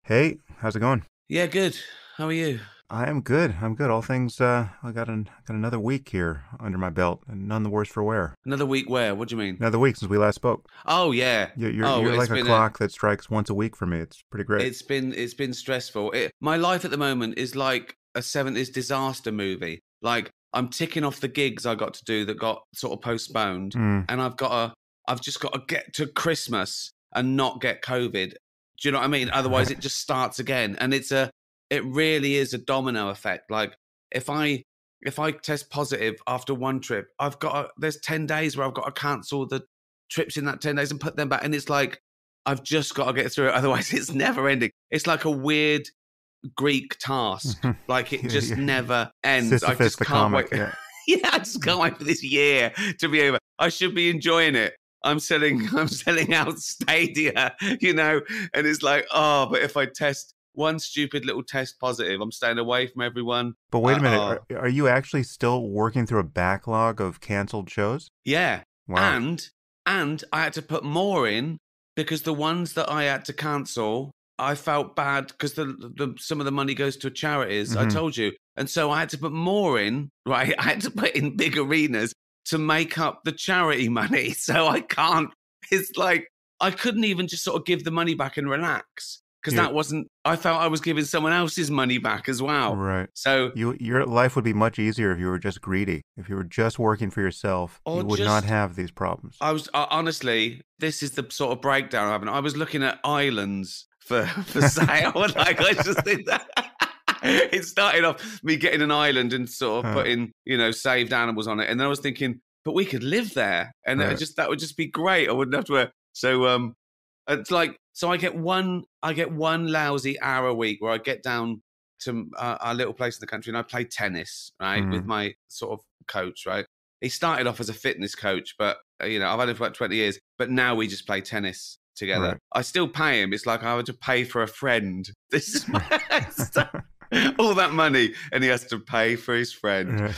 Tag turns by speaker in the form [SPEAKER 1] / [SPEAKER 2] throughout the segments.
[SPEAKER 1] Hey, how's it going?
[SPEAKER 2] Yeah, good. How are you?
[SPEAKER 1] I am good. I'm good. All things. I got another week here under my belt, and none the worse for wear.
[SPEAKER 2] Another week where? What do you mean?
[SPEAKER 1] Another week since we last spoke.
[SPEAKER 2] Oh yeah. Oh,
[SPEAKER 1] You're like a clock that strikes once a week for me. It's pretty great.
[SPEAKER 2] it's been stressful. My life at the moment is like a 70s disaster movie. Like I'm ticking off the gigs I got to do that got sort of postponed,
[SPEAKER 1] Mm.
[SPEAKER 2] and I've just got to get to Christmas and not get COVID. Do you know what I mean? Otherwise, it just starts again, and it really is a domino effect. Like if I if I test positive after one trip, there's 10 days where I've got to cancel the trips in that 10 days and put them back, and it's like I've just got to get through it. Otherwise, it's never ending. It's like a weird Greek task. Like it
[SPEAKER 1] Yeah,
[SPEAKER 2] just
[SPEAKER 1] yeah.
[SPEAKER 2] never ends. I
[SPEAKER 1] Sisyphus
[SPEAKER 2] just
[SPEAKER 1] the
[SPEAKER 2] can't wait.
[SPEAKER 1] comic. Yeah.
[SPEAKER 2] Yeah, I just can't wait for this year to be over. I should be enjoying it. I'm selling out stadia, and it's like, oh, but if I test one stupid little test positive, I'm staying away from everyone.
[SPEAKER 1] But wait a minute.
[SPEAKER 2] Oh,
[SPEAKER 1] Are you actually still working through a backlog of canceled shows?
[SPEAKER 2] yeah.
[SPEAKER 1] Wow.
[SPEAKER 2] And I had to put more in because the ones that I had to cancel, I felt bad because some of the money goes to charities. I
[SPEAKER 1] Hmm.
[SPEAKER 2] told you, and so I had to put more in. Right, I had to put in big arenas to make up the charity money. So I can't. It's like I couldn't even just sort of give the money back and relax because
[SPEAKER 1] Yeah.
[SPEAKER 2] that wasn't. I felt I was giving someone else's money back as well.
[SPEAKER 1] Right.
[SPEAKER 2] So
[SPEAKER 1] Your life would be much easier if you were just greedy. If you were just working for yourself,
[SPEAKER 2] or
[SPEAKER 1] you would not
[SPEAKER 2] just
[SPEAKER 1] have these problems.
[SPEAKER 2] I was honestly, this is the sort of breakdown I'm having. I was looking at islands for sale. Like I just think that it started off me getting an island and sort of
[SPEAKER 1] Huh.
[SPEAKER 2] putting, saved animals on it. And then I was thinking, but we could live there. And
[SPEAKER 1] Right.
[SPEAKER 2] that would just be great. I wouldn't have to work. So it's like so I get one lousy hour a week where I get down to our little place in the country and I play tennis, right, with
[SPEAKER 1] Mm.
[SPEAKER 2] my sort of coach, right? He started off as a fitness coach, but I've had him for about 20 years. But now we just play tennis together.
[SPEAKER 1] Right.
[SPEAKER 2] I still pay him. It's like I would to pay for a friend. This is all that money, and he has to pay for his friend.
[SPEAKER 1] Right.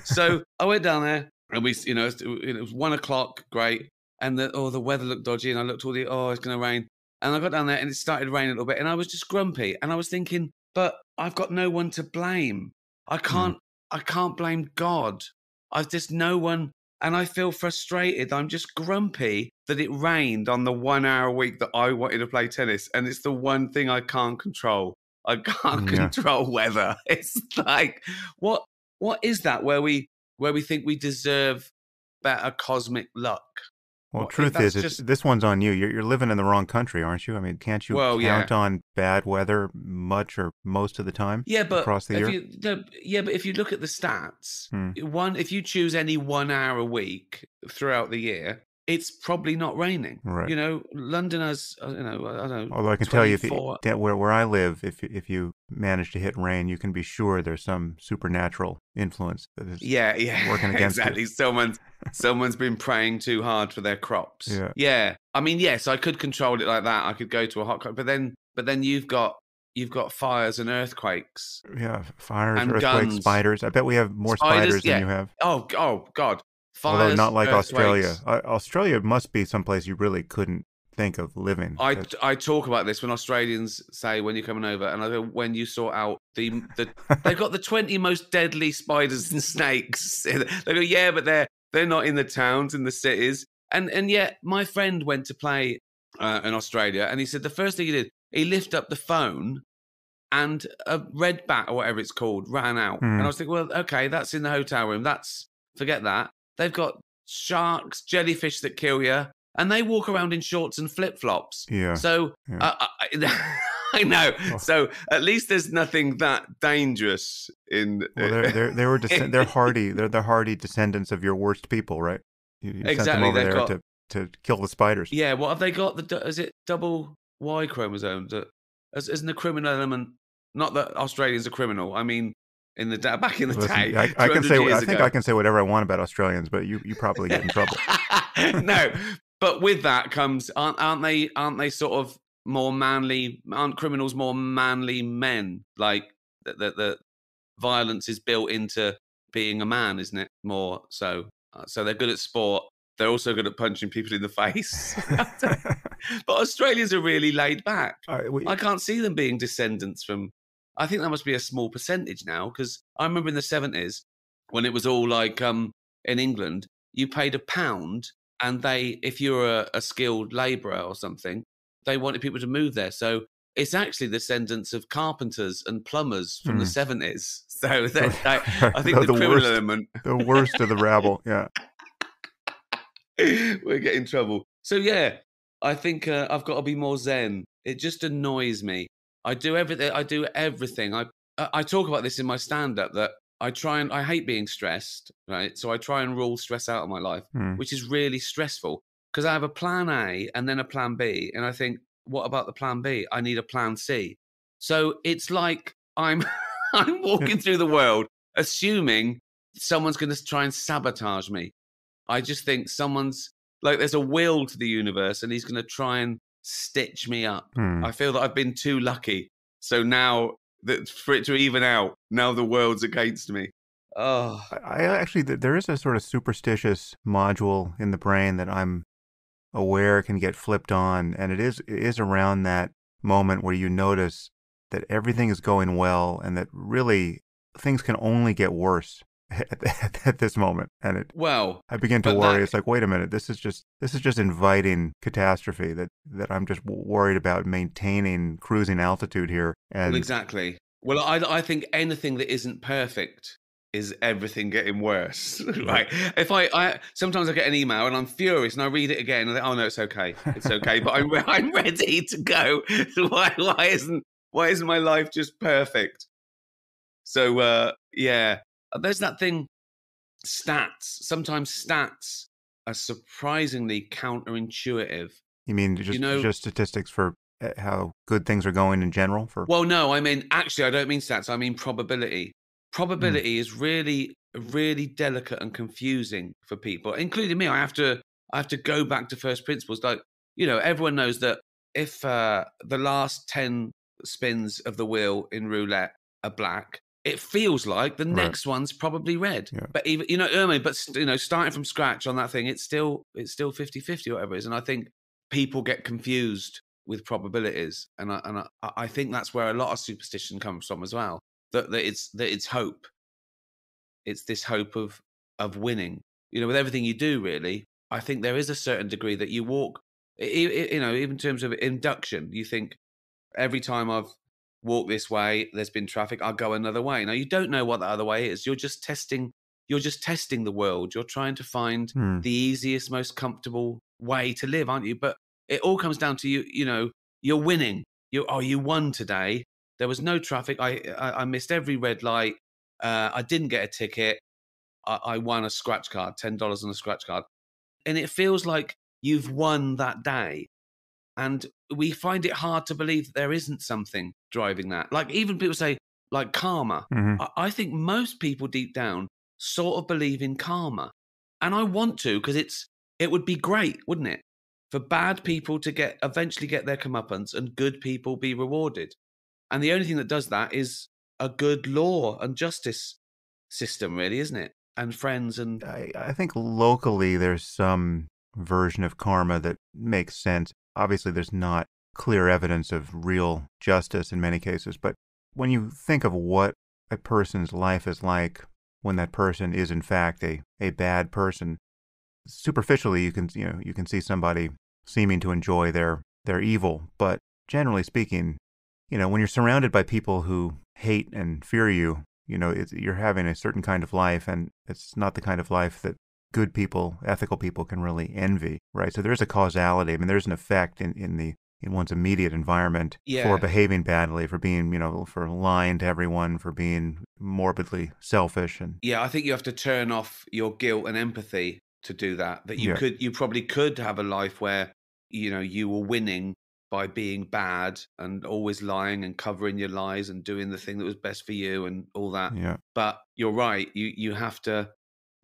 [SPEAKER 2] So I went down there, and it was 1 o'clock, great, and the weather looked dodgy, and I looked it's going to rain, and I got down there, and it started raining a little bit, and I was just grumpy, and I was thinking, but I've got no one to blame. I
[SPEAKER 1] Mm.
[SPEAKER 2] can't, I can't blame God. I've just no one, and I feel frustrated. I'm just grumpy that it rained on the 1 hour a week that I wanted to play tennis, and it's the one thing I can't control. I can't
[SPEAKER 1] Yeah.
[SPEAKER 2] control weather. It's like what what is that where we think we deserve better cosmic luck?
[SPEAKER 1] Well,
[SPEAKER 2] If
[SPEAKER 1] truth
[SPEAKER 2] that's
[SPEAKER 1] is, it's
[SPEAKER 2] just
[SPEAKER 1] this one's on you. You're living in the wrong country, aren't you? I mean, can't you
[SPEAKER 2] well, yeah.
[SPEAKER 1] count on bad weather much or most of the time
[SPEAKER 2] Yeah, but
[SPEAKER 1] across the
[SPEAKER 2] if
[SPEAKER 1] year?
[SPEAKER 2] you no, yeah, but if you look at the stats,
[SPEAKER 1] Hmm.
[SPEAKER 2] if you choose any 1 hour a week throughout the year, it's probably not raining.
[SPEAKER 1] Right.
[SPEAKER 2] London has, I don't know,
[SPEAKER 1] Although I can tell you, if you,
[SPEAKER 2] 24.
[SPEAKER 1] where I live, if you manage to hit rain, you can be sure there's some supernatural influence that is
[SPEAKER 2] Yeah, yeah,
[SPEAKER 1] working against you.
[SPEAKER 2] exactly. Someone's been praying too hard for their crops.
[SPEAKER 1] Yeah.
[SPEAKER 2] Yeah, I mean, yes, I could control it like that. I could go to a hot country, but then you've got fires and earthquakes
[SPEAKER 1] Yeah. Fires,
[SPEAKER 2] and
[SPEAKER 1] earthquakes,
[SPEAKER 2] guns,
[SPEAKER 1] spiders. I bet we have more
[SPEAKER 2] spiders.
[SPEAKER 1] spiders than
[SPEAKER 2] Yeah.
[SPEAKER 1] you have.
[SPEAKER 2] Oh God,
[SPEAKER 1] Although not
[SPEAKER 2] fires,
[SPEAKER 1] like Australia.
[SPEAKER 2] earthquakes.
[SPEAKER 1] Australia must be someplace you really couldn't think of living.
[SPEAKER 2] I
[SPEAKER 1] That's
[SPEAKER 2] I talk about this when Australians say when you're coming over, and I go when you sort out they've got the 20 most deadly spiders and snakes. They go, yeah, but they're not in the towns, in the cities. And yet my friend went to play in Australia, and he said the first thing he did, he lifted up the phone, and a red bat or whatever it's called ran out. And I
[SPEAKER 1] Hmm.
[SPEAKER 2] was thinking, well, okay, that's in the hotel room. Forget that. They've got sharks, jellyfish that kill you, and they walk around in shorts and flip flops.
[SPEAKER 1] Yeah.
[SPEAKER 2] So
[SPEAKER 1] Yeah.
[SPEAKER 2] I know.
[SPEAKER 1] Well,
[SPEAKER 2] So at least there's nothing that dangerous in.
[SPEAKER 1] well, they were they're hardy. They're the hardy descendants of your worst people, right? You sent them
[SPEAKER 2] Exactly.
[SPEAKER 1] over
[SPEAKER 2] They've
[SPEAKER 1] there
[SPEAKER 2] got
[SPEAKER 1] to kill the spiders.
[SPEAKER 2] yeah. What have they got? Is it double Y chromosomes? Isn't a criminal element? Not that Australians are criminal. I mean, back in the
[SPEAKER 1] Listen,
[SPEAKER 2] day,
[SPEAKER 1] I can
[SPEAKER 2] 200
[SPEAKER 1] say
[SPEAKER 2] years
[SPEAKER 1] I think
[SPEAKER 2] ago.
[SPEAKER 1] I can say whatever I want about Australians, but you probably get in trouble.
[SPEAKER 2] No, but with that comes aren't they sort of more manly? Aren't criminals more manly men? Like the violence is built into being a man, isn't it? More so, so they're good at sport. they're also good at punching people in the face. But Australians are really laid back. I can't see them being descendants from. I think that must be a small percentage now, because I remember in the 70s when it was all like in England, you paid £1 and if you were a skilled labourer or something, they wanted people to move there. So it's actually descendants of carpenters and plumbers from the 70s. So I think the criminal element.
[SPEAKER 1] The worst of the rabble, yeah.
[SPEAKER 2] We're getting in trouble. So yeah, I think I've got to be more zen. It just annoys me. I do everything. I talk about this in my stand-up, that I hate being stressed, right? So I try and rule stress out of my life, which is really stressful, because I have a plan A and then a plan B. And I think, what about the plan B? I need a plan C. So it's like I'm walking through the world assuming someone's going to try and sabotage me. I just think someone's like, there's a will to the universe and he's going to try and stitch me up. I feel that I've been too lucky. So now that for it to even out, now the world's against me. Oh,
[SPEAKER 1] I actually, there is a sort of superstitious module in the brain that I'm aware can get flipped on. And it is around that moment where you notice that everything is going well and that really things can only get worse at this moment. And I begin to worry. It's like, wait a minute, this is just inviting catastrophe, that I'm just worried about maintaining cruising altitude here. And
[SPEAKER 2] well, exactly. Well, I think anything that isn't perfect is everything getting worse. Right? If I sometimes I get an email and I'm furious and I read it again and I think, oh no, it's okay, but I'm ready to go. Why isn't my life just perfect? So yeah, there's that thing. Stats. Sometimes stats are surprisingly counterintuitive.
[SPEAKER 1] You mean just statistics for how good things are going in general?
[SPEAKER 2] Well, no, I mean, actually, I don't mean stats. I mean probability. Probability is really, really delicate and confusing for people, including me. I have to go back to first principles. Like, everyone knows that if the last 10 spins of the wheel in roulette are black, it feels like the next one's probably red. Yeah. But even, but starting from scratch on that thing, it's still 50-50, whatever it is. And I think people get confused with probabilities. And I think that's where a lot of superstition comes from as well. That it's hope. It's this hope of winning. With everything you do, really, I think there is a certain degree that you walk, even in terms of induction, you think every time I've walked this way, there's been traffic, I'll go another way. Now, you don't know what the other way is. You're just testing the world. You're trying to find the easiest, most comfortable way to live, aren't you? But it all comes down to you're winning. You won today. There was no traffic. I missed every red light. I didn't get a ticket. I won a scratch card, $10 on a scratch card. And it feels like you've won that day. And we find it hard to believe that there isn't something driving that. Like, even people say, like, karma. I think most people deep down sort of believe in karma. And I want to, because it would be great, wouldn't it? For bad people to eventually get their comeuppance and good people be rewarded. And the only thing that does that is a good law and justice system, really, isn't it? And friends and...
[SPEAKER 1] I think locally there's some version of karma that makes sense. Obviously, there's not clear evidence of real justice in many cases, but when you think of what a person's life is like when that person is in fact a bad person, superficially you can see somebody seeming to enjoy their evil, but generally speaking, when you're surrounded by people who hate and fear you, you're having a certain kind of life, and it's not the kind of life that good people, ethical people can really envy, right? So there's a causality. I mean, there's an effect in one's immediate environment for behaving badly, for being, for lying to everyone, for being morbidly selfish. And
[SPEAKER 2] I think you have to turn off your guilt and empathy to do that. That you probably could have a life where, you were winning by being bad and always lying and covering your lies and doing the thing that was best for you and all that.
[SPEAKER 1] Yeah.
[SPEAKER 2] But you're right. You have to.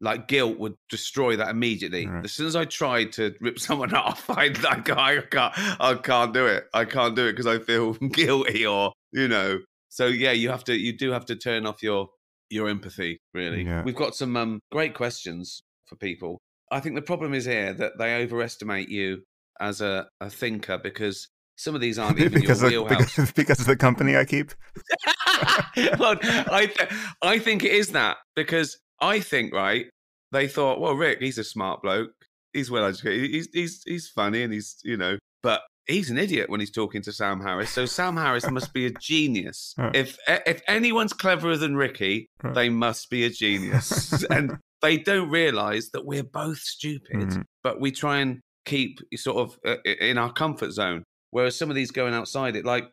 [SPEAKER 2] Like, guilt would destroy that immediately. Right. As soon as I tried to rip someone off, I can't do it. I can't do it because I feel guilty, or So yeah, you do have to turn off your empathy. Really, we've got some great questions for people. I think the problem is here that they overestimate you as a thinker because some of these aren't even your wheelhouse.
[SPEAKER 1] Because of the company I keep.
[SPEAKER 2] Well, I think it is that because I think, right, they thought, well, Rick, he's a smart bloke. He's well educated. He's funny and he's, but he's an idiot when he's talking to Sam Harris. So Sam Harris must be a genius.
[SPEAKER 1] Right.
[SPEAKER 2] If anyone's cleverer than Ricky,
[SPEAKER 1] Right.
[SPEAKER 2] they must be a genius. And they don't realize that we're both stupid, but we try and keep sort of in our comfort zone. Whereas some of these going outside it, like,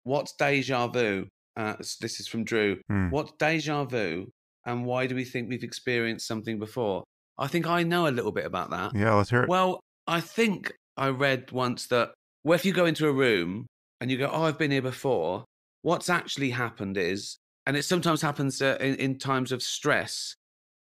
[SPEAKER 2] what's deja vu? This is from Drew. What's deja vu, and why do we think we've experienced something before? I think I know a little bit about that.
[SPEAKER 1] Yeah, let's hear it.
[SPEAKER 2] Well, I think I read once that if you go into a room and you go, oh, I've been here before, what's actually happened is, and it sometimes happens in times of stress,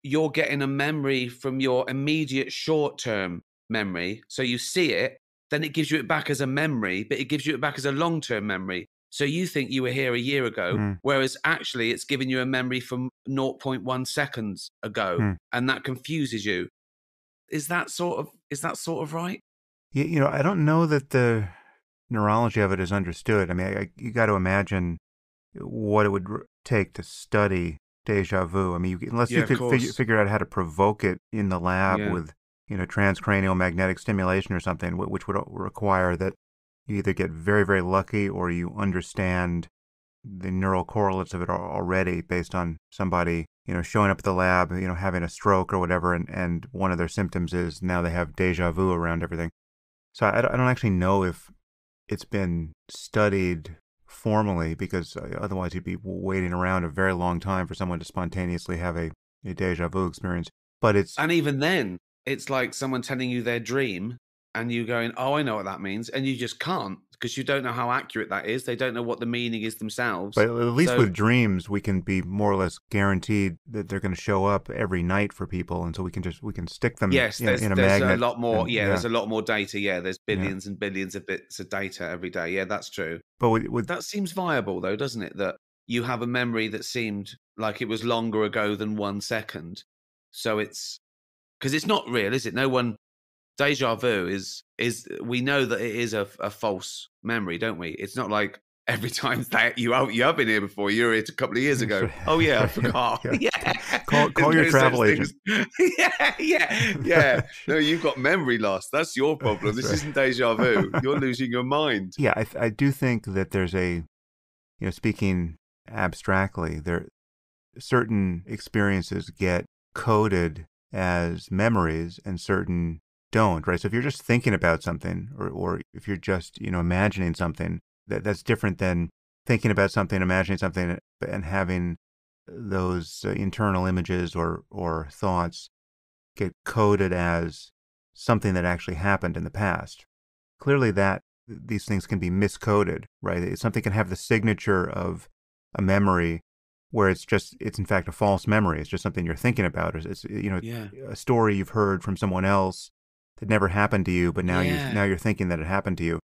[SPEAKER 2] you're getting a memory from your immediate short-term memory. So you see it, then it gives you it back as a memory, but it gives you it back as a long-term memory. So you think you were here a year ago, whereas actually it's giving you a memory from 0.1 seconds ago, and that confuses you. Is that sort of right?
[SPEAKER 1] Yeah, I don't know that the neurology of it is understood. I mean, you got to imagine what it would take to study deja vu. I mean, unless you could figure out how to provoke it in the lab with, transcranial magnetic stimulation or something, which would require that you either get very, very lucky or you understand the neural correlates of it already based on somebody, showing up at the lab, having a stroke or whatever, and one of their symptoms is now they have deja vu around everything. So I don't actually know if it's been studied formally, because otherwise you'd be waiting around a very long time for someone to spontaneously have a deja vu experience.
[SPEAKER 2] And even then, it's like someone telling you their dream and you going, oh, I know what that means. And you just can't, because you don't know how accurate that is. They don't know what the meaning is themselves.
[SPEAKER 1] But at least with dreams, we can be more or less guaranteed that they're going to show up every night for people. And so we can stick them in a magnet.
[SPEAKER 2] There's a lot more. There's a lot more data. Yeah, there's billions and billions of bits of data every day. Yeah, that's true.
[SPEAKER 1] But
[SPEAKER 2] that seems viable, though, doesn't it? That you have a memory that seemed like it was longer ago than 1 second. So it's because it's not real, is it? Deja vu is we know that it is a false memory, don't we? It's not like every time that you have been here before, you were here a couple of years ago. Oh yeah, I forgot. Yeah.
[SPEAKER 1] Call your travel agent.
[SPEAKER 2] yeah. No, you've got memory loss. That's your problem. This isn't deja vu. You're losing your mind.
[SPEAKER 1] Yeah, I do think that there's speaking abstractly, certain experiences get coded as memories and certain don't, right? So if you're just thinking about something, or if you're just, imagining something, that's different than thinking about something, imagining something, and having those internal images or thoughts get coded as something that actually happened in the past. Clearly these things can be miscoded, right? Something can have the signature of a memory where it's in fact a false memory. It's just something you're thinking about. It's a story you've heard from someone else that never happened to you, but now you're thinking that it happened to you.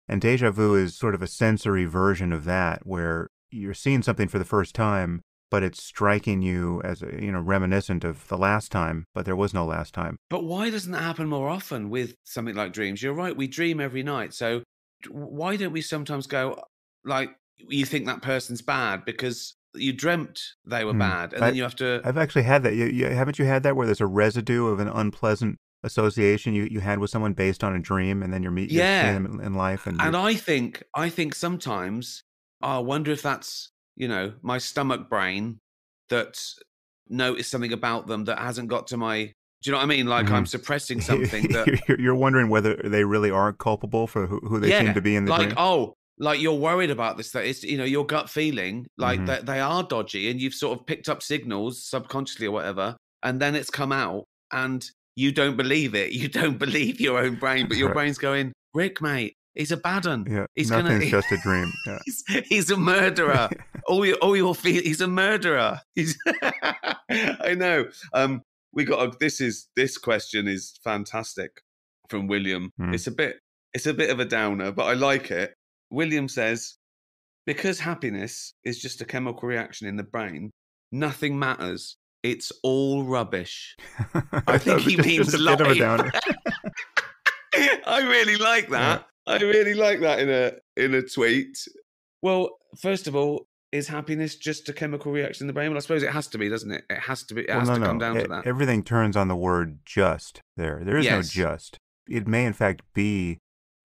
[SPEAKER 1] And deja vu is sort of a sensory version of that, where you're seeing something for the first time, but it's striking you as reminiscent of the last time, but there was no last time.
[SPEAKER 2] But why doesn't that happen more often with something like dreams? You're right, we dream every night. So why don't we sometimes go, like, you think that person's bad because you dreamt they were bad, and then you have to...
[SPEAKER 1] I've actually had that. Haven't you had that, where there's a residue of an unpleasant association you had with someone based on a dream, and then you're seeing them in life? And
[SPEAKER 2] I think sometimes, I wonder if that's, my stomach brain that noticed something about them that hasn't got to my... Do you know what I mean? Like I'm suppressing something that...
[SPEAKER 1] You're wondering whether they really are culpable for who they seem to be in the dream?
[SPEAKER 2] Like you're worried about this, that it's, your gut feeling, like that they are dodgy, and you've sort of picked up signals subconsciously or whatever, and then it's come out, and you don't believe it. You don't believe your own brain, but your brain's going, Rick, mate, he's a bad one.
[SPEAKER 1] Yeah, nothing's just a dream. Yeah.
[SPEAKER 2] He's a murderer. He's a murderer. I know. This question is fantastic from William. It's a bit of a downer, but I like it. William says, because happiness is just a chemical reaction in the brain, nothing matters. it's all rubbish. I
[SPEAKER 1] That
[SPEAKER 2] think
[SPEAKER 1] was
[SPEAKER 2] he
[SPEAKER 1] just
[SPEAKER 2] means
[SPEAKER 1] a bit of a
[SPEAKER 2] life.
[SPEAKER 1] downer.
[SPEAKER 2] I really like
[SPEAKER 1] Yeah.
[SPEAKER 2] that. I really like that in a tweet. Well, first of all, is happiness just a chemical reaction in the brain? Well, I suppose it has to be, doesn't it? It has to be. It
[SPEAKER 1] Well,
[SPEAKER 2] has
[SPEAKER 1] no,
[SPEAKER 2] to come
[SPEAKER 1] no.
[SPEAKER 2] down to that.
[SPEAKER 1] Everything turns on the word just there. There is no
[SPEAKER 2] Yes.
[SPEAKER 1] just. It may, in fact, be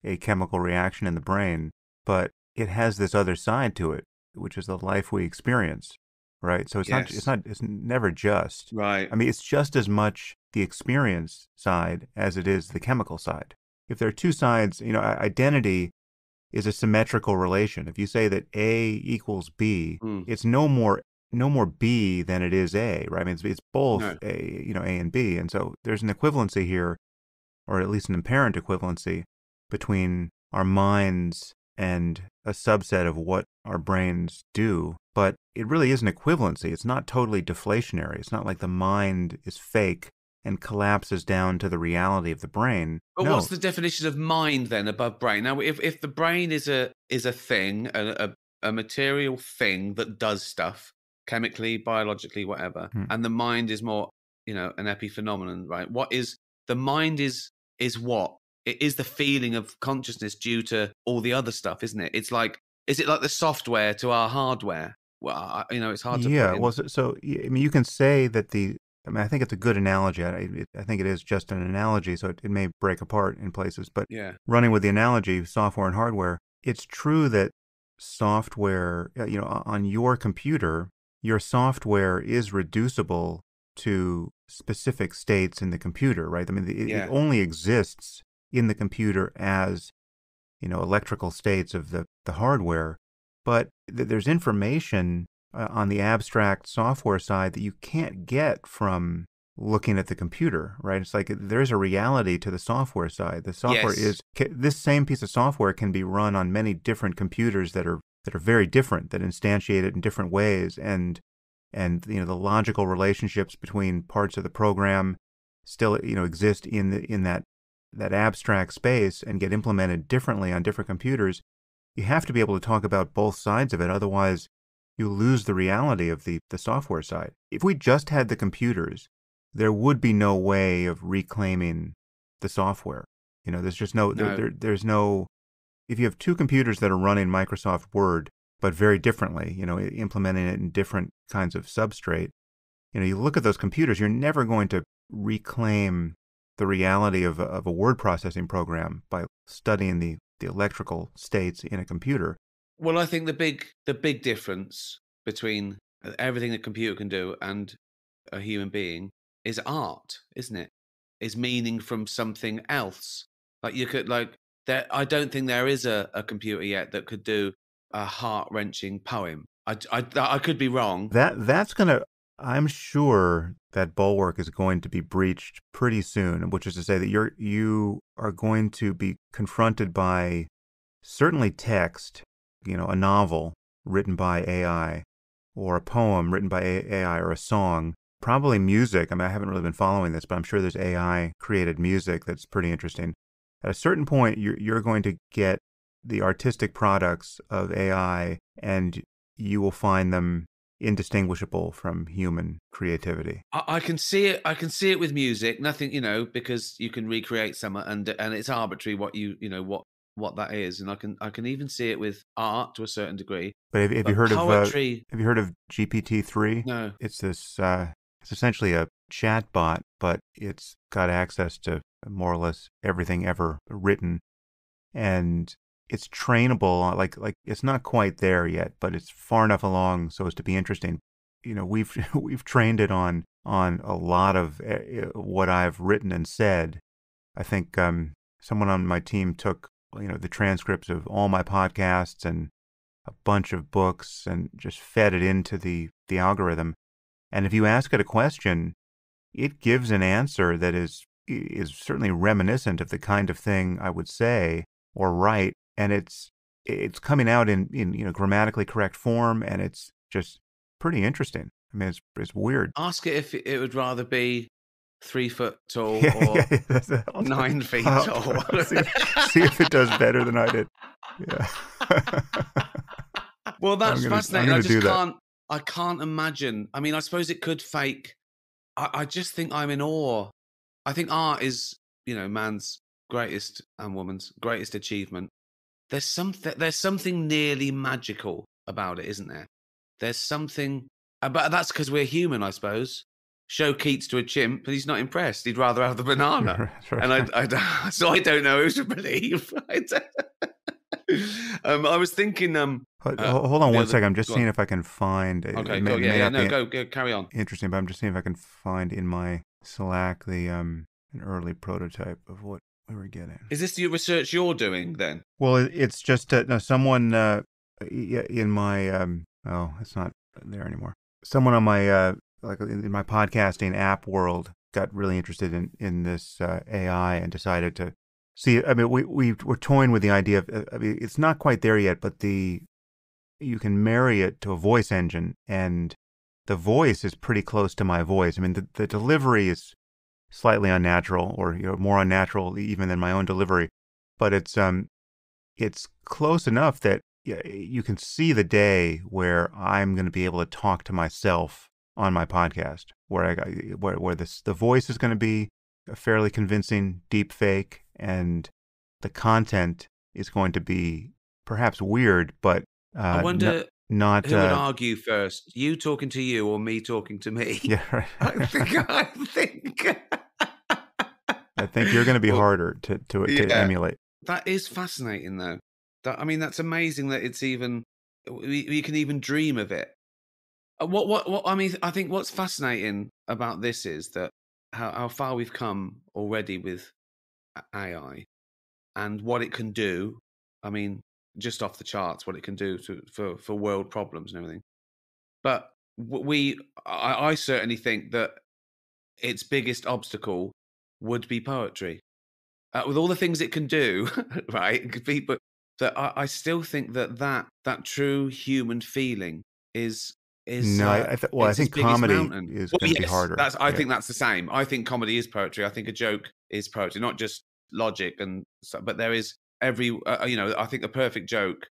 [SPEAKER 1] a chemical reaction in the brain, but it has this other side to it, which is the life we experience, right? So
[SPEAKER 2] Yes.
[SPEAKER 1] it's never just.
[SPEAKER 2] Right.
[SPEAKER 1] I mean, it's just as much the experience side as it is the chemical side. If there are two sides, identity is a symmetrical relation. If you say that A equals B,
[SPEAKER 2] Mm.
[SPEAKER 1] it's no more B than it is A, right? I mean, it's both
[SPEAKER 2] No.
[SPEAKER 1] A and B, and so there's an equivalency here, or at least an apparent equivalency between our minds and a subset of what our brains do. But it really is an equivalency. It's not totally deflationary. It's not like the mind is fake and collapses down to the reality of the brain.
[SPEAKER 2] But what's
[SPEAKER 1] No.
[SPEAKER 2] the definition of mind then above brain? Now, if the brain is a thing, a material thing that does stuff chemically, biologically, whatever,
[SPEAKER 1] Hmm.
[SPEAKER 2] and the mind is more, an epiphenomenon, right? What is the mind is what? It is the feeling of consciousness due to all the other stuff, isn't it? Is it like the software to our hardware? Well, it's hard to put
[SPEAKER 1] Yeah,
[SPEAKER 2] in.
[SPEAKER 1] well, I mean, you can say that I mean, I think it's a good analogy. I think it is just an analogy, so it may break apart in places. But
[SPEAKER 2] Yeah.
[SPEAKER 1] running with the analogy, software and hardware, it's true that software, on your computer, your software is reducible to specific states in the computer, right? I mean, it
[SPEAKER 2] Yeah.
[SPEAKER 1] only exists in the computer as, electrical states of the hardware. But there's information on the abstract software side that you can't get from looking at the computer, right? It's like there's a reality to the software side. The software
[SPEAKER 2] Yes.
[SPEAKER 1] this same piece of software can be run on many different computers that are very different, that instantiate it in different ways, and the logical relationships between parts of the program still exist in that abstract space and get implemented differently on different computers. You have to be able to talk about both sides of it. Otherwise, you lose the reality of the software side. If we just had the computers, there would be no way of reclaiming the software. There's just
[SPEAKER 2] No.
[SPEAKER 1] there's no, if you have two computers that are running Microsoft Word, but very differently, implementing it in different kinds of substrate, you look at those computers, you're never going to reclaim the reality of a word processing program by studying the electrical states in a computer.
[SPEAKER 2] Well, I think the big difference between everything a computer can do and a human being is art, isn't it? Is meaning from something else. Like you could like there. I don't think there is a computer yet that could do a heart wrenching poem. I could be wrong.
[SPEAKER 1] That's gonna. I'm sure that bulwark is going to be breached pretty soon, which is to say that you are going to be confronted by certainly text, a novel written by AI, or a poem written by AI, or a song, probably music. I mean, I haven't really been following this, but I'm sure there's AI created music that's pretty interesting. At a certain point, you're going to get the artistic products of AI, and you will find them indistinguishable from human creativity.
[SPEAKER 2] I can see it. I can see it with music. Nothing, because you can recreate some, and it's arbitrary what what that is, and I can even see it with art to a certain degree.
[SPEAKER 1] But have you
[SPEAKER 2] But
[SPEAKER 1] heard of
[SPEAKER 2] poetry,
[SPEAKER 1] GPT-3?
[SPEAKER 2] no.
[SPEAKER 1] It's this. It's essentially a chat bot, but it's got access to more or less everything ever written, and it's trainable. Like it's not quite there yet, but it's far enough along so as to be interesting. We've trained it on a lot of what I've written and said. I think someone on my team took the transcripts of all my podcasts and a bunch of books and just fed it into the algorithm. And if you ask it a question, it gives an answer that is certainly reminiscent of the kind of thing I would say or write, and it's coming out in grammatically correct form, and it's just pretty interesting. I mean, it's weird.
[SPEAKER 2] Ask it if it would rather be 3 foot tall
[SPEAKER 1] Yeah,
[SPEAKER 2] or
[SPEAKER 1] yeah. I'll,
[SPEAKER 2] 9 feet
[SPEAKER 1] I'll,
[SPEAKER 2] tall.
[SPEAKER 1] I'll see if it does better than I did. Yeah.
[SPEAKER 2] Well, that's
[SPEAKER 1] I'm
[SPEAKER 2] fascinating. I
[SPEAKER 1] gonna
[SPEAKER 2] just
[SPEAKER 1] do that.
[SPEAKER 2] can't. I can't imagine. I mean, I suppose it could fake I just think I'm in awe. I think art is, man's greatest and woman's greatest achievement. There's something nearly magical about it, isn't there? There's something, but that's because we're human, I suppose. Show Keats to a chimp, and he's not impressed. He'd rather have the banana.
[SPEAKER 1] That's right.
[SPEAKER 2] And so I don't know who to believe. I was thinking,
[SPEAKER 1] Hold on
[SPEAKER 2] the
[SPEAKER 1] one
[SPEAKER 2] other.
[SPEAKER 1] second. I'm just
[SPEAKER 2] Go
[SPEAKER 1] seeing
[SPEAKER 2] on.
[SPEAKER 1] if I can find.
[SPEAKER 2] Okay,
[SPEAKER 1] It
[SPEAKER 2] go.
[SPEAKER 1] may
[SPEAKER 2] Yeah, yeah.
[SPEAKER 1] not
[SPEAKER 2] No,
[SPEAKER 1] be
[SPEAKER 2] go. Carry on.
[SPEAKER 1] interesting, but I'm just seeing if I can find in my Slack an early prototype of what we were getting.
[SPEAKER 2] Is this the research you're doing then?
[SPEAKER 1] Well, it's just no, someone in my oh, it's not there anymore. Someone on my like in my podcasting app world got really interested in this AI and decided to see. I mean, we're toying with the idea of. I mean, it's not quite there yet, but you can marry it to a voice engine, and the voice is pretty close to my voice. I mean, the delivery is slightly unnatural, or more unnatural even than my own delivery, but it's close enough that you can see the day where I'm going to be able to talk to myself on my podcast, where the voice is going to be a fairly convincing deep fake, and the content is going to be perhaps weird, but
[SPEAKER 2] I wonder
[SPEAKER 1] not
[SPEAKER 2] who would argue first, you talking to you or me talking to me?
[SPEAKER 1] yeah. Right.
[SPEAKER 2] I think.
[SPEAKER 1] I think you're going to be
[SPEAKER 2] Well,
[SPEAKER 1] harder to
[SPEAKER 2] yeah,
[SPEAKER 1] emulate.
[SPEAKER 2] that is fascinating, though. I mean, that's amazing that it's even we can even dream of it. What? I mean, I think what's fascinating about this is that how far we've come already with AI and what it can do. I mean, just off the charts, what it can do for world problems and everything. But I certainly think that its biggest obstacle would be poetry. With all the things it can do, right? It could be, but that I still think that true human feeling is
[SPEAKER 1] No, well, I
[SPEAKER 2] it's its
[SPEAKER 1] think
[SPEAKER 2] biggest
[SPEAKER 1] comedy
[SPEAKER 2] mountain.
[SPEAKER 1] is
[SPEAKER 2] Well,
[SPEAKER 1] going to be
[SPEAKER 2] yes,
[SPEAKER 1] harder.
[SPEAKER 2] that's. I
[SPEAKER 1] Yeah,
[SPEAKER 2] think that's the same. I think comedy is poetry. I think a joke is poetry, not just logic and so, but there is every. I think a perfect joke,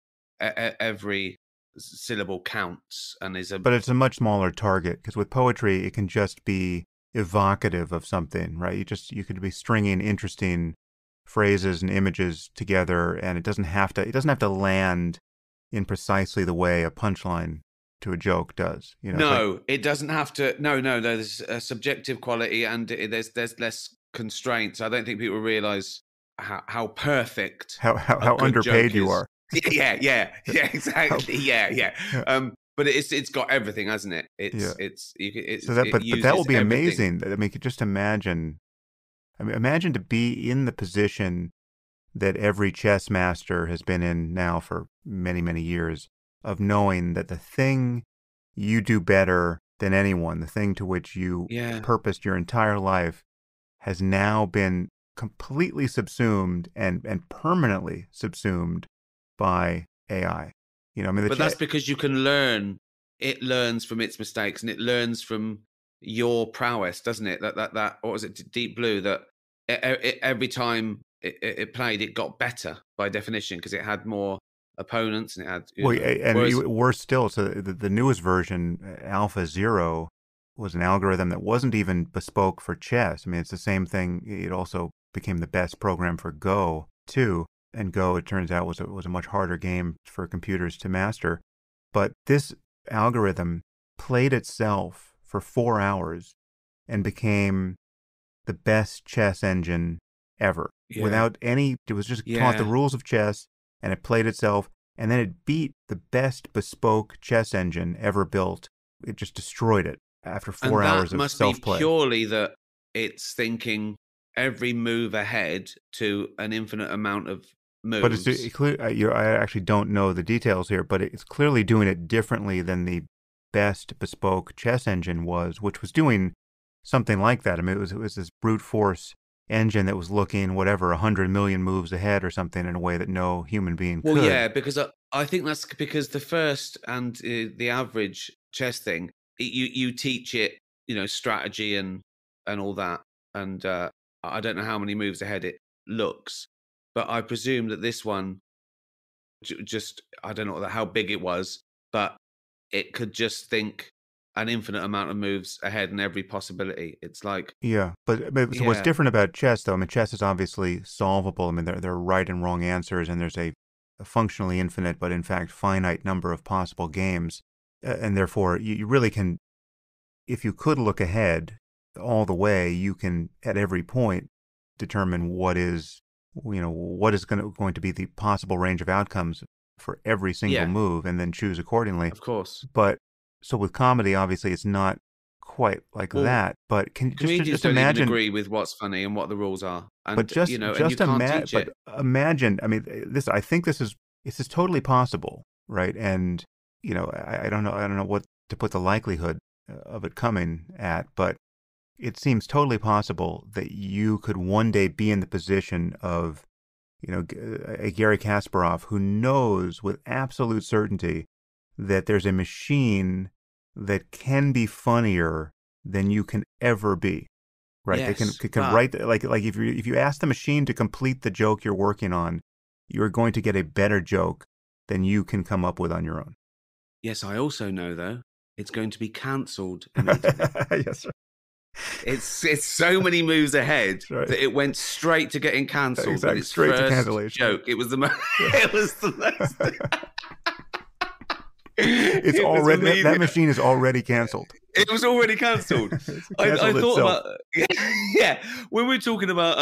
[SPEAKER 2] every syllable counts and is a.
[SPEAKER 1] but it's a much smaller target because with poetry, it can just be evocative of something, right? You could be stringing interesting phrases and images together, and it doesn't have to land in precisely the way a punchline to a joke does. It's like
[SPEAKER 2] No, it doesn't have to. No, no, there's a subjective quality, and there's less constraints. I don't think people realize how perfect a
[SPEAKER 1] how
[SPEAKER 2] good
[SPEAKER 1] underpaid
[SPEAKER 2] joke
[SPEAKER 1] you
[SPEAKER 2] is.
[SPEAKER 1] are.
[SPEAKER 2] Yeah,
[SPEAKER 1] How,
[SPEAKER 2] exactly. Yeah.
[SPEAKER 1] yeah,
[SPEAKER 2] But it's got everything, hasn't it?
[SPEAKER 1] yeah.
[SPEAKER 2] It
[SPEAKER 1] But that will
[SPEAKER 2] uses
[SPEAKER 1] be
[SPEAKER 2] everything.
[SPEAKER 1] amazing. I mean, you could just imagine. I mean, imagine to be in the position that every chess master has been in now for many, many years, of knowing that the thing you do better than anyone, the thing to which you
[SPEAKER 2] Yeah,
[SPEAKER 1] purposed your entire life, has now been completely subsumed and permanently subsumed by AI. I mean,
[SPEAKER 2] but that's because you can learn. It learns from its mistakes, and it learns from your prowess, doesn't it? That what was it? Deep Blue. That every time it played, it got better by definition because it had more opponents and it had
[SPEAKER 1] well, and
[SPEAKER 2] Whereas
[SPEAKER 1] worse still, so the newest version, Alpha Zero, was an algorithm that wasn't even bespoke for chess. I mean, it's the same thing. It also became the best program for Go too, and Go, it turns out, was a much harder game for computers to master. But this algorithm played itself for 4 hours and became the best chess engine ever.
[SPEAKER 2] yeah,
[SPEAKER 1] Without any, it was just taught the
[SPEAKER 2] yeah,
[SPEAKER 1] rules of chess, and it played itself, and then it beat the best bespoke chess engine ever built. It just destroyed it after four
[SPEAKER 2] and
[SPEAKER 1] hours
[SPEAKER 2] that
[SPEAKER 1] of
[SPEAKER 2] must be
[SPEAKER 1] self-play.
[SPEAKER 2] purely that it's thinking every move ahead to an infinite amount of
[SPEAKER 1] But it's
[SPEAKER 2] moves.
[SPEAKER 1] clear. I actually don't know the details here, but it's clearly doing it differently than the best bespoke chess engine was, which was doing something like that. I mean, it was this brute force engine that was looking whatever 100 million moves ahead or something in a way that no human being
[SPEAKER 2] Well,
[SPEAKER 1] could.
[SPEAKER 2] yeah, because I think that's because the first and the average chess thing, you teach it, strategy and all that, and I don't know how many moves ahead it looks, but I presume that this one just I don't know how big it was, but it could just think an infinite amount of moves ahead and every possibility. It's like,
[SPEAKER 1] Yeah, but so what's
[SPEAKER 2] yeah,
[SPEAKER 1] different about chess, though? I mean, chess is obviously solvable. I mean, there are right and wrong answers, and there's a functionally infinite, but in fact finite number of possible games, and therefore you really can, if you could look ahead all the way, you can at every point determine what is going to be the possible range of outcomes for every single
[SPEAKER 2] yeah,
[SPEAKER 1] move, and then choose accordingly.
[SPEAKER 2] of course.
[SPEAKER 1] But so with comedy, obviously, it's not quite like
[SPEAKER 2] Well,
[SPEAKER 1] that. But can you
[SPEAKER 2] comedians
[SPEAKER 1] just
[SPEAKER 2] don't even
[SPEAKER 1] imagine?
[SPEAKER 2] agree with what's funny and what the rules are,
[SPEAKER 1] But
[SPEAKER 2] and and you
[SPEAKER 1] just
[SPEAKER 2] can't teach it.
[SPEAKER 1] imagine. I mean, I think this is totally possible, right? And I don't know what to put the likelihood of it coming at, but it seems totally possible that you could one day be in the position of, a Gary Kasparov who knows with absolute certainty that there's a machine that can be funnier than you can ever be. Right? They
[SPEAKER 2] Yes,
[SPEAKER 1] can
[SPEAKER 2] but
[SPEAKER 1] write like if you ask the machine to complete the joke you're working on, you're going to get a better joke than you can come up with on your own.
[SPEAKER 2] yes, I also know though it's going to be cancelled immediately.
[SPEAKER 1] Yes, sir.
[SPEAKER 2] It's so many moves ahead
[SPEAKER 1] That's right.
[SPEAKER 2] that it went straight to getting cancelled with
[SPEAKER 1] Exactly.
[SPEAKER 2] its
[SPEAKER 1] Straight to
[SPEAKER 2] first
[SPEAKER 1] cancellation.
[SPEAKER 2] joke. It was the most.
[SPEAKER 1] Yeah.
[SPEAKER 2] It was the most.
[SPEAKER 1] It's
[SPEAKER 2] It was
[SPEAKER 1] already that
[SPEAKER 2] immediate.
[SPEAKER 1] machine is already canceled.
[SPEAKER 2] It was already cancelled.
[SPEAKER 1] It's
[SPEAKER 2] I
[SPEAKER 1] canceled
[SPEAKER 2] thought
[SPEAKER 1] itself.
[SPEAKER 2] about yeah when we were talking about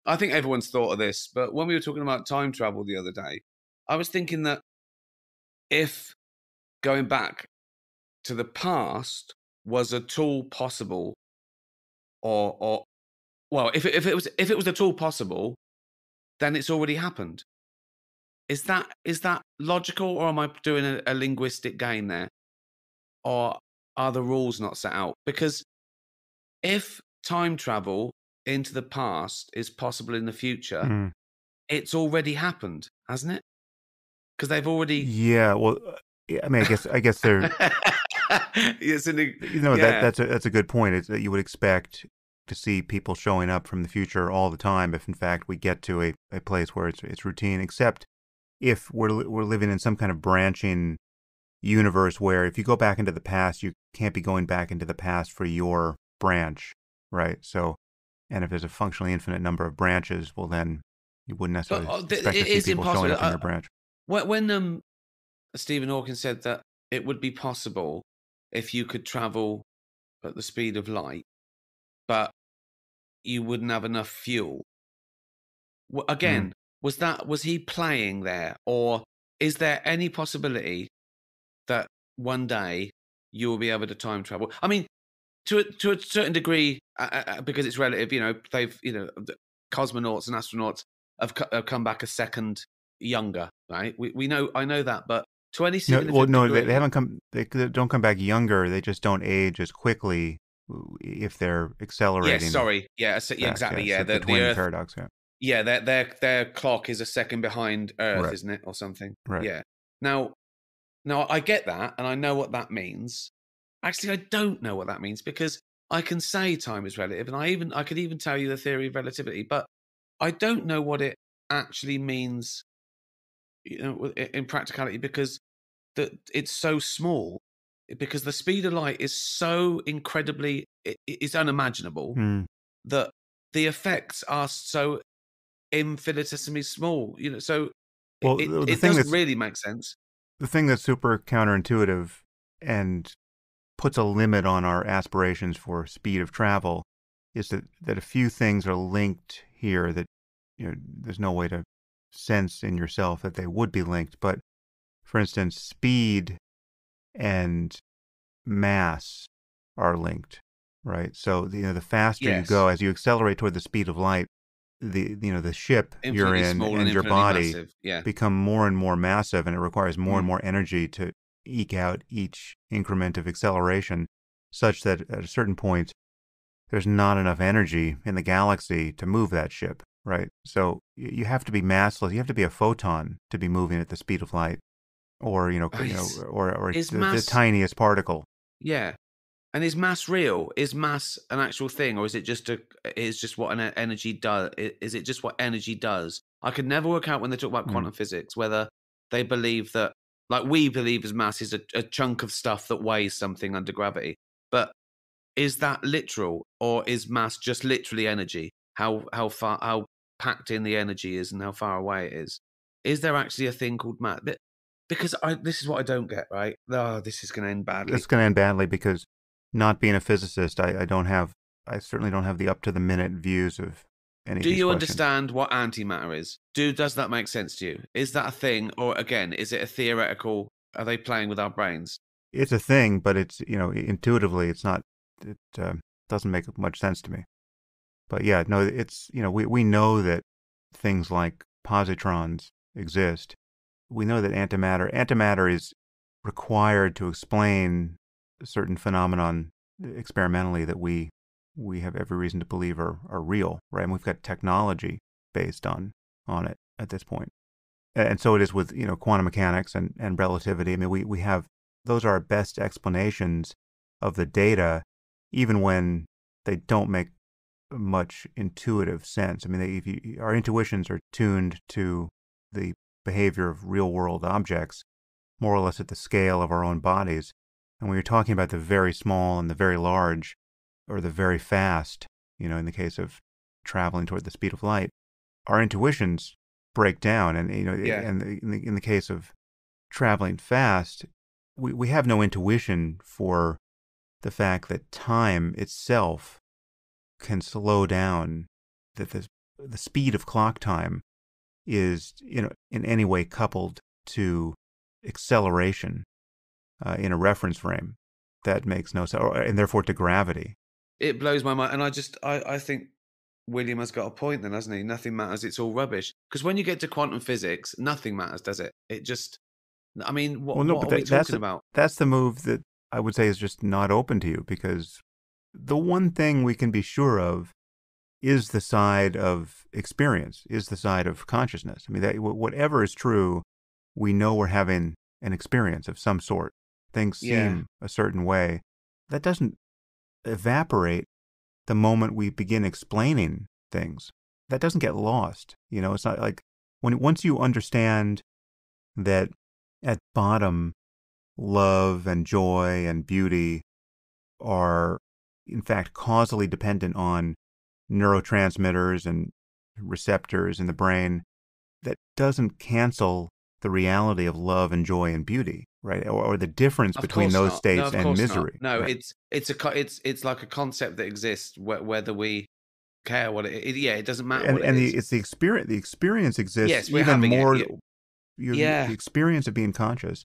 [SPEAKER 2] I think everyone's thought of this, but when we were talking about time travel the other day, I was thinking that if going back to the past was at all possible, or well, if it was at all possible, then it's already happened. Is that logical, or am I doing a linguistic game there, or are the rules not set out? Because if time travel into the past is possible in the future,
[SPEAKER 1] Mm.
[SPEAKER 2] it's already happened, hasn't it? Because they've already.
[SPEAKER 1] Yeah. Well, yeah, I mean, I guess they're
[SPEAKER 2] It's an,
[SPEAKER 1] that
[SPEAKER 2] yeah,
[SPEAKER 1] that's a good point. It's that you would expect to see people showing up from the future all the time if in fact we get to a place where it's routine, except if we're living in some kind of branching universe where if you go back into the past, you can't be going back into the past for your branch, right? So, and if there's a functionally infinite number of branches, well, then you wouldn't
[SPEAKER 2] but
[SPEAKER 1] necessarily expect to
[SPEAKER 2] it
[SPEAKER 1] see
[SPEAKER 2] is
[SPEAKER 1] people showing
[SPEAKER 2] impossible.
[SPEAKER 1] up in your branch.
[SPEAKER 2] When Stephen Hawking said that it would be possible if you could travel at the speed of light, but you wouldn't have enough fuel.
[SPEAKER 1] Mm.
[SPEAKER 2] Again, was he playing there, or is there any possibility that one day you will be able to time travel? I mean, to a certain degree, because it's relative. They've the cosmonauts and astronauts have come back a second younger, right? We know I know that, but to any
[SPEAKER 1] No, well,
[SPEAKER 2] significant
[SPEAKER 1] no, they
[SPEAKER 2] degree,
[SPEAKER 1] haven't come. They don't come back younger. They just don't age as quickly if they're
[SPEAKER 2] yes,
[SPEAKER 1] accelerating
[SPEAKER 2] sorry, yeah, yeah,
[SPEAKER 1] fast.
[SPEAKER 2] exactly,
[SPEAKER 1] Yeah,
[SPEAKER 2] yeah.
[SPEAKER 1] so the
[SPEAKER 2] The
[SPEAKER 1] twin
[SPEAKER 2] Earth,
[SPEAKER 1] paradox. Yeah,
[SPEAKER 2] yeah, their clock is a second behind Earth,
[SPEAKER 1] right,
[SPEAKER 2] isn't it, or something?
[SPEAKER 1] right.
[SPEAKER 2] Yeah. Now, I get that, and I know what that means. Actually, I don't know what that means because I can say time is relative, and I could even tell you the theory of relativity, but I don't know what it actually means, in practicality, because it's so small. Because the speed of light is so incredibly, it's unimaginable
[SPEAKER 1] Mm.
[SPEAKER 2] that the effects are so infinitesimally small. So it,
[SPEAKER 1] Well,
[SPEAKER 2] it
[SPEAKER 1] the
[SPEAKER 2] it
[SPEAKER 1] thing
[SPEAKER 2] doesn't
[SPEAKER 1] that's
[SPEAKER 2] really make sense.
[SPEAKER 1] super counterintuitive and puts a limit on our aspirations for speed of travel is that a few things are linked here that there's no way to sense in yourself that they would be linked. But for instance, speed and mass are linked, right? So the faster you
[SPEAKER 2] Yes,
[SPEAKER 1] go, as you accelerate toward the speed of light, the ship you're
[SPEAKER 2] infinitely
[SPEAKER 1] in
[SPEAKER 2] small and
[SPEAKER 1] and your
[SPEAKER 2] infinitely
[SPEAKER 1] body
[SPEAKER 2] massive. Yeah.
[SPEAKER 1] become more and more massive, and it requires more and
[SPEAKER 2] Mm.
[SPEAKER 1] more energy to eke out each increment of acceleration, such that at a certain point there's not enough energy in the galaxy to move that ship, right? So you have to be massless. You have to be a photon to be moving at the speed of light, or
[SPEAKER 2] Is
[SPEAKER 1] or
[SPEAKER 2] is
[SPEAKER 1] the
[SPEAKER 2] mass?
[SPEAKER 1] tiniest particle.
[SPEAKER 2] Yeah. And is mass real? Is mass an actual thing, or is it just is just what an energy does? Is it just what energy does? I could never work out when they talk about
[SPEAKER 1] Mm.
[SPEAKER 2] quantum physics whether they believe that Like we believe as mass is a chunk of stuff that weighs something under gravity. But is that literal, or is mass just literally energy? How packed in the energy is and how far away it is? Is there actually a thing called mass? Because this is what I don't get, right? Oh, this is going to end badly.
[SPEAKER 1] It's going to end badly because not being a physicist, I certainly don't have the up to the minute views of any of
[SPEAKER 2] Do
[SPEAKER 1] these
[SPEAKER 2] you
[SPEAKER 1] questions.
[SPEAKER 2] understand what antimatter is? Does that make sense to you? Is that a thing, or again, is it a theoretical? Are they playing with our brains?
[SPEAKER 1] It's a thing, but it's, intuitively, it's not, it doesn't make much sense to me. But yeah, no, it's, we know that things like positrons exist. We know that antimatter is required to explain a certain phenomenon experimentally that we have every reason to believe are real, right? And we've got technology based on it at this point. And so it is with, quantum mechanics and relativity. I mean, we have, those are our best explanations of the data, even when they don't make much intuitive sense. I mean, our intuitions are tuned to the behavior of real world objects, more or less at the scale of our own bodies. And when you're talking about the very small and the very large, or the very fast, in the case of traveling toward the speed of light, our intuitions break down. And,
[SPEAKER 2] Yeah.
[SPEAKER 1] and in the case of traveling fast, we have no intuition for the fact that time itself can slow down, that the speed of clock time is, in any way coupled to acceleration in a reference frame. That makes no sense, and therefore to gravity.
[SPEAKER 2] It blows my mind, and I think William has got a point then, hasn't he? Nothing matters, it's all rubbish. Because when you get to quantum physics, nothing matters, does it? It just I mean,
[SPEAKER 1] Well, no,
[SPEAKER 2] what
[SPEAKER 1] but
[SPEAKER 2] are we talking about?
[SPEAKER 1] that's the move that I would say is just not open to you, because the one thing we can be sure of is the side of experience, is the side of consciousness. I mean, whatever is true, we know we're having an experience of some sort. Things
[SPEAKER 2] Yeah.
[SPEAKER 1] seem a certain way. That doesn't evaporate the moment we begin explaining things. That doesn't get lost. It's not like once you understand that at bottom, love and joy and beauty are, in fact, causally dependent on neurotransmitters and receptors in the brain, that doesn't cancel the reality of love and joy and beauty, right? Or the difference
[SPEAKER 2] Of
[SPEAKER 1] between
[SPEAKER 2] course
[SPEAKER 1] those
[SPEAKER 2] not. No,
[SPEAKER 1] states
[SPEAKER 2] of
[SPEAKER 1] and
[SPEAKER 2] course not.
[SPEAKER 1] misery,
[SPEAKER 2] No,
[SPEAKER 1] right?
[SPEAKER 2] it's like a concept that exists whether we care what yeah, it doesn't matter
[SPEAKER 1] And
[SPEAKER 2] what it is.
[SPEAKER 1] it's the experience. The experience exists
[SPEAKER 2] Yes, we're
[SPEAKER 1] even
[SPEAKER 2] having it.
[SPEAKER 1] more.
[SPEAKER 2] Yeah.
[SPEAKER 1] You have the
[SPEAKER 2] Yeah.
[SPEAKER 1] experience of being conscious,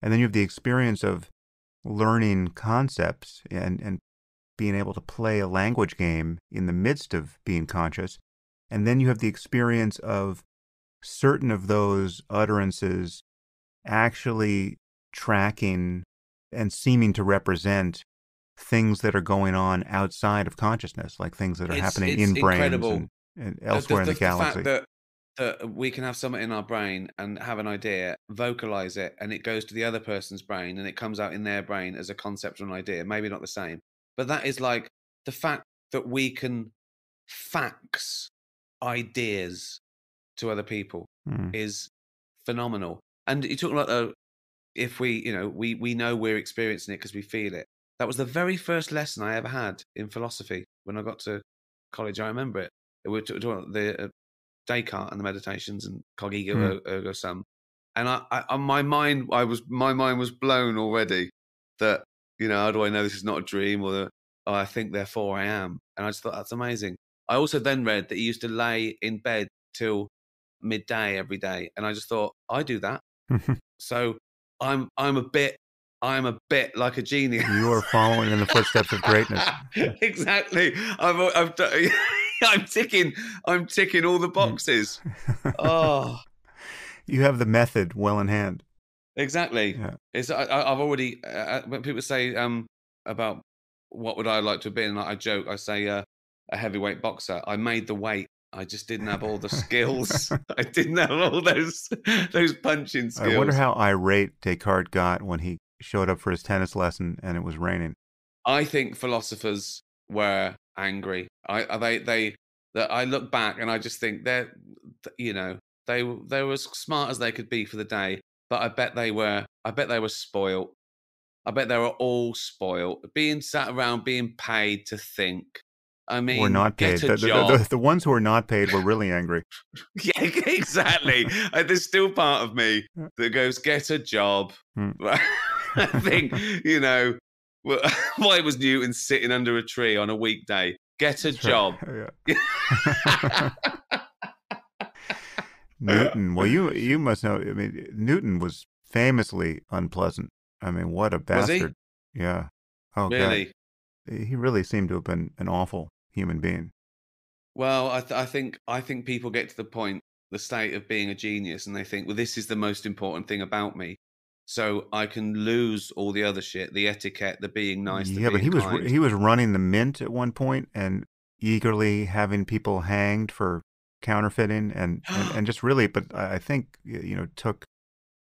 [SPEAKER 1] and then you have the experience of learning concepts and being able to play a language game in the midst of being conscious. And then you have the experience of certain of those utterances actually tracking and seeming to represent things that are going on outside of consciousness, like things that are happening
[SPEAKER 2] It's
[SPEAKER 1] in brains
[SPEAKER 2] incredible.
[SPEAKER 1] and
[SPEAKER 2] The the
[SPEAKER 1] elsewhere in
[SPEAKER 2] the
[SPEAKER 1] the
[SPEAKER 2] the fact
[SPEAKER 1] galaxy.
[SPEAKER 2] that we can have something in our brain and have an idea, vocalize it, and it goes to the other person's brain, and it comes out in their brain as a concept or an idea. Maybe not the same, but that is like the fact that we can fax ideas to other people
[SPEAKER 1] Mm.
[SPEAKER 2] is phenomenal. And you're talking about if we, we know we're experiencing it because we feel it. That was the very first lesson I ever had in philosophy when I got to college. I remember it. We were talking about the Descartes and the meditations and
[SPEAKER 1] Mm.
[SPEAKER 2] cogito ergo sum, and my mind was blown already. That how do I know this is not a dream, or oh, I think therefore I am, and I just thought that's amazing. I also then read that he used to lay in bed till midday every day, and I just thought I do that, so I'm a bit like a genius.
[SPEAKER 1] You are following in the footsteps of greatness.
[SPEAKER 2] Exactly. I've done, I'm ticking all the
[SPEAKER 1] You,
[SPEAKER 2] boxes. Oh,
[SPEAKER 1] you have the method well in hand.
[SPEAKER 2] exactly.
[SPEAKER 1] Yeah.
[SPEAKER 2] It's I've already when people say about what would I like to have been, I joke. I say a heavyweight boxer. I made the weight. I just didn't have all the skills. I didn't have all those punching
[SPEAKER 1] I wonder
[SPEAKER 2] skills.
[SPEAKER 1] how irate Descartes got when he showed up for his tennis lesson and it was raining.
[SPEAKER 2] I think philosophers were angry. They that I look back and I just think they were as smart as they could be for the day, but I bet they were. I bet they were spoiled. I bet they were all spoiled, being sat around, being paid to think. I
[SPEAKER 1] Or
[SPEAKER 2] mean,
[SPEAKER 1] not
[SPEAKER 2] get
[SPEAKER 1] paid.
[SPEAKER 2] a job.
[SPEAKER 1] The ones who were not paid were really angry.
[SPEAKER 2] Yeah, exactly. There's still part of me that goes, get a job.
[SPEAKER 1] Hmm.
[SPEAKER 2] I think, why was Newton sitting under a tree on a weekday? Get a
[SPEAKER 1] That's right.
[SPEAKER 2] job.
[SPEAKER 1] Yeah. Newton. Well, you must know. I mean, Newton was famously unpleasant. I mean, what a
[SPEAKER 2] Was he?
[SPEAKER 1] bastard. Yeah. Oh, God.
[SPEAKER 2] Really?
[SPEAKER 1] He really seemed to have been an awful human being.
[SPEAKER 2] Well, I think people get to the point, the state of being a genius, and they think, well, this is the most important thing about me. So I can lose all the other shit, the etiquette, the being nice, the
[SPEAKER 1] Yeah, but
[SPEAKER 2] being kind.
[SPEAKER 1] he was running the mint at one point and eagerly having people hanged for counterfeiting and just really, but I think took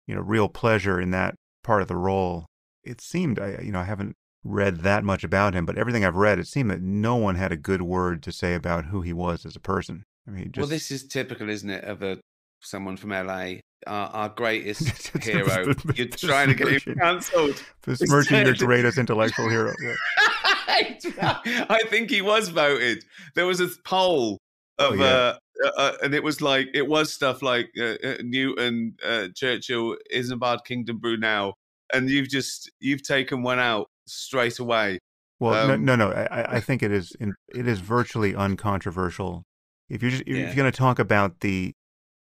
[SPEAKER 1] real pleasure in that part of the role. It seemed I haven't read that much about him, but everything I've read, it seemed that no one had a good word to say about who he was as a person. I mean,
[SPEAKER 2] Well,
[SPEAKER 1] just
[SPEAKER 2] this is typical, isn't it, of someone from LA, our greatest hero. You're trying to get him cancelled.
[SPEAKER 1] besmirching your greatest intellectual hero. Yeah.
[SPEAKER 2] I think he was voted. There was a poll of, and it was stuff like Newton, Churchill, Isambard Kingdom Brew now, and you've taken one out straight away.
[SPEAKER 1] Well, no. I think it is virtually uncontroversial. If you're going to talk about the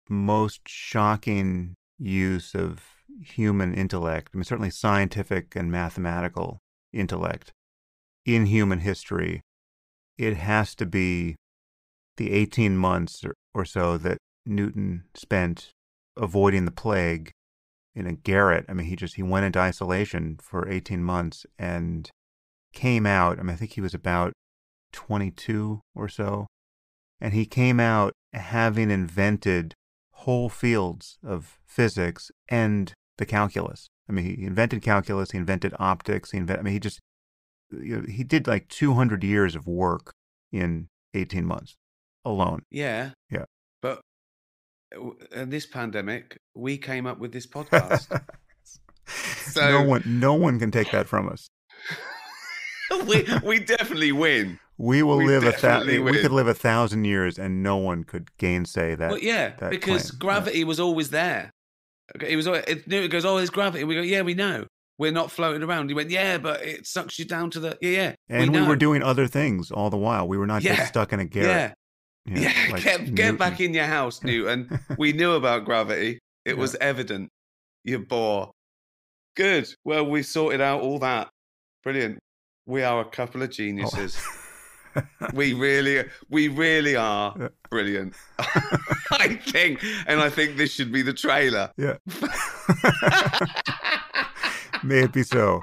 [SPEAKER 1] most shocking use of human intellect, I mean, certainly scientific and mathematical intellect in human history, it has to be the 18 months or so that Newton spent avoiding the plague in a garret. I mean, he went into isolation for 18 months and came out. I mean, I think he was about 22 or so. And he came out having invented whole fields of physics and the calculus. I mean, he invented calculus, he invented optics, he did like 200 years of work in 18 months alone.
[SPEAKER 2] Yeah.
[SPEAKER 1] Yeah.
[SPEAKER 2] But in this pandemic, we came up with this podcast. So
[SPEAKER 1] no one can take that from us.
[SPEAKER 2] we definitely win.
[SPEAKER 1] We will live we could live 1,000 years and no one could gainsay that.
[SPEAKER 2] Well, yeah,
[SPEAKER 1] that
[SPEAKER 2] because
[SPEAKER 1] claim.
[SPEAKER 2] gravity was always there. It was. It goes, oh, there's gravity. We go, yeah, we know. We're not floating around. He went, yeah, but it sucks you down to the yeah.
[SPEAKER 1] And we were doing other things all the while. We were not just stuck in a garret.
[SPEAKER 2] Get back in your house, Newton. We knew about gravity. It was evident. You bore. Good. Well, we sorted out all that. Brilliant. We are a couple of geniuses. Oh. We really are brilliant. I think this should be the trailer.
[SPEAKER 1] Yeah. May it be so.